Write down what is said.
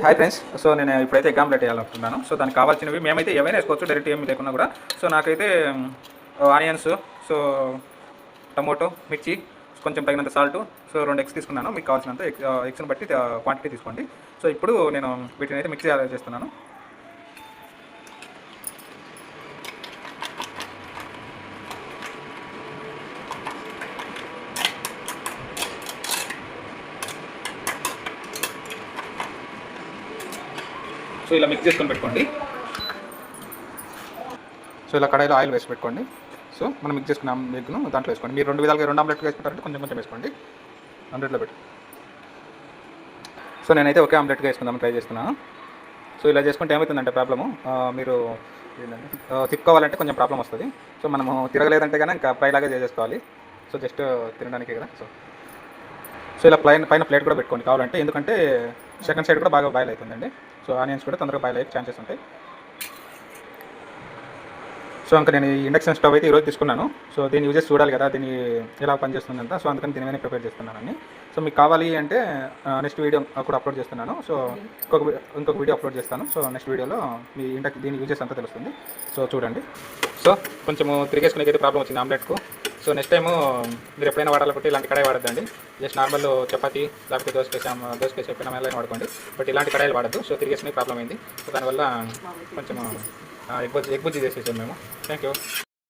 Hi friends. So నేను ఇప్పుడైతే egg omelette వేయాలనుకుంటున్నాను. సో దానికి కావాల్సినవి మేమైతే ఏవైనా వేసుకోవచ్చు, డైరెక్ట్ ఏమి లేకున్నా కూడా. సో నాకైతే ఆనియన్స్, సో టమోటో, మిర్చి, కొంచెం తగినంత సాల్ట్, సో 2 ఎగ్స్ తీసుకున్నాను. మీకు కావాల్సినంత ఎగ్స్ని బట్టి క్వాంటిటీ తీసుకోండి. సో ఇప్పుడు నేను వీటిని అయితే మిక్సీ చేస్తున్నాను. సో ఇలా మిక్స్ చేసుకొని పెట్టుకోండి. సో ఇలా కడాయిలో ఆయిల్ వేసి పెట్టుకోండి. సో మనం మిక్స్ చేసుకున్న ఎగ్ను దాంట్లో వేసుకోండి. మీరు 2 విధాలుగా 2 ఆమ్లెట్లు వేసుకుంటారంటే కొంచెం కొంచెం వేసుకోండి. ఆమ్లెట్లో పెట్టు. సో నేనైతే ఒకే ఆమ్లెట్గా వేసుకుందామని ట్రై చేస్తున్నాను. సో ఇలా చేసుకుంటే ఏమవుతుందంటే ప్రాబ్లము, మీరు తిప్పుకోవాలంటే కొంచెం ప్రాబ్లం వస్తుంది. సో మనము తిరగలేదంటే కనుక ఇంకా ఫ్రై లాగా చేసేసుకోవాలి. సో జస్ట్ తినడానికి కదా. సో ఇలా పైన ప్లేట్ కూడా పెట్టుకోండి కావాలంటే, ఎందుకంటే సెకండ్ సైడ్ కూడా బాగా బాయిల్ అవుతుందండి. సో ఆనియన్స్ కూడా తొందరగా బాయిల్ అయ్యే ఛాన్సెస్ ఉంటాయి. సో ఇంకా నేను ఈ ఇండక్షన్ స్టవ్ అయితే ఈరోజు తీసుకున్నాను. సో దీన్ని యూజెస్ చూడాలి కదా, దీన్ని ఎలా పనిచేస్తుందంతా. సో అందుకని దీనివైనా ప్రిపేర్ చేస్తున్నానని. సో మీకు కావాలి అంటే నెక్స్ట్ వీడియో కూడా అప్లోడ్ చేస్తున్నాను. సో ఇంకొక వీడియో అప్లోడ్ చేస్తాను. సో నెక్స్ట్ వీడియోలో మీ దీని యూజెస్ అంతా తెలుస్తుంది. సో చూడండి. సో కొంచెము తిరిగేసుకునేకైతే ప్రాబ్లం వచ్చింది ఆమ్లెట్కు. సో నెక్స్ట్ టైము మీరు ఎప్పుడైనా వాడాలనుకుంటే ఇలాంటి కడాయి వాడద్దండి. జస్ట్ నార్మల్ చపాతీ లేకపోతే దోసకేసి ఎప్పుడైనా మెల్లైనా వాడుకోండి. బట్ ఇలాంటి కడాయిలు వాడద్దు. సో తిరిగేసుకునే ప్రాబ్లం అయింది. సో దానివల్ల కొంచెం ఎగ్ బుజ్జి చేసేసాం మేము. Thank you.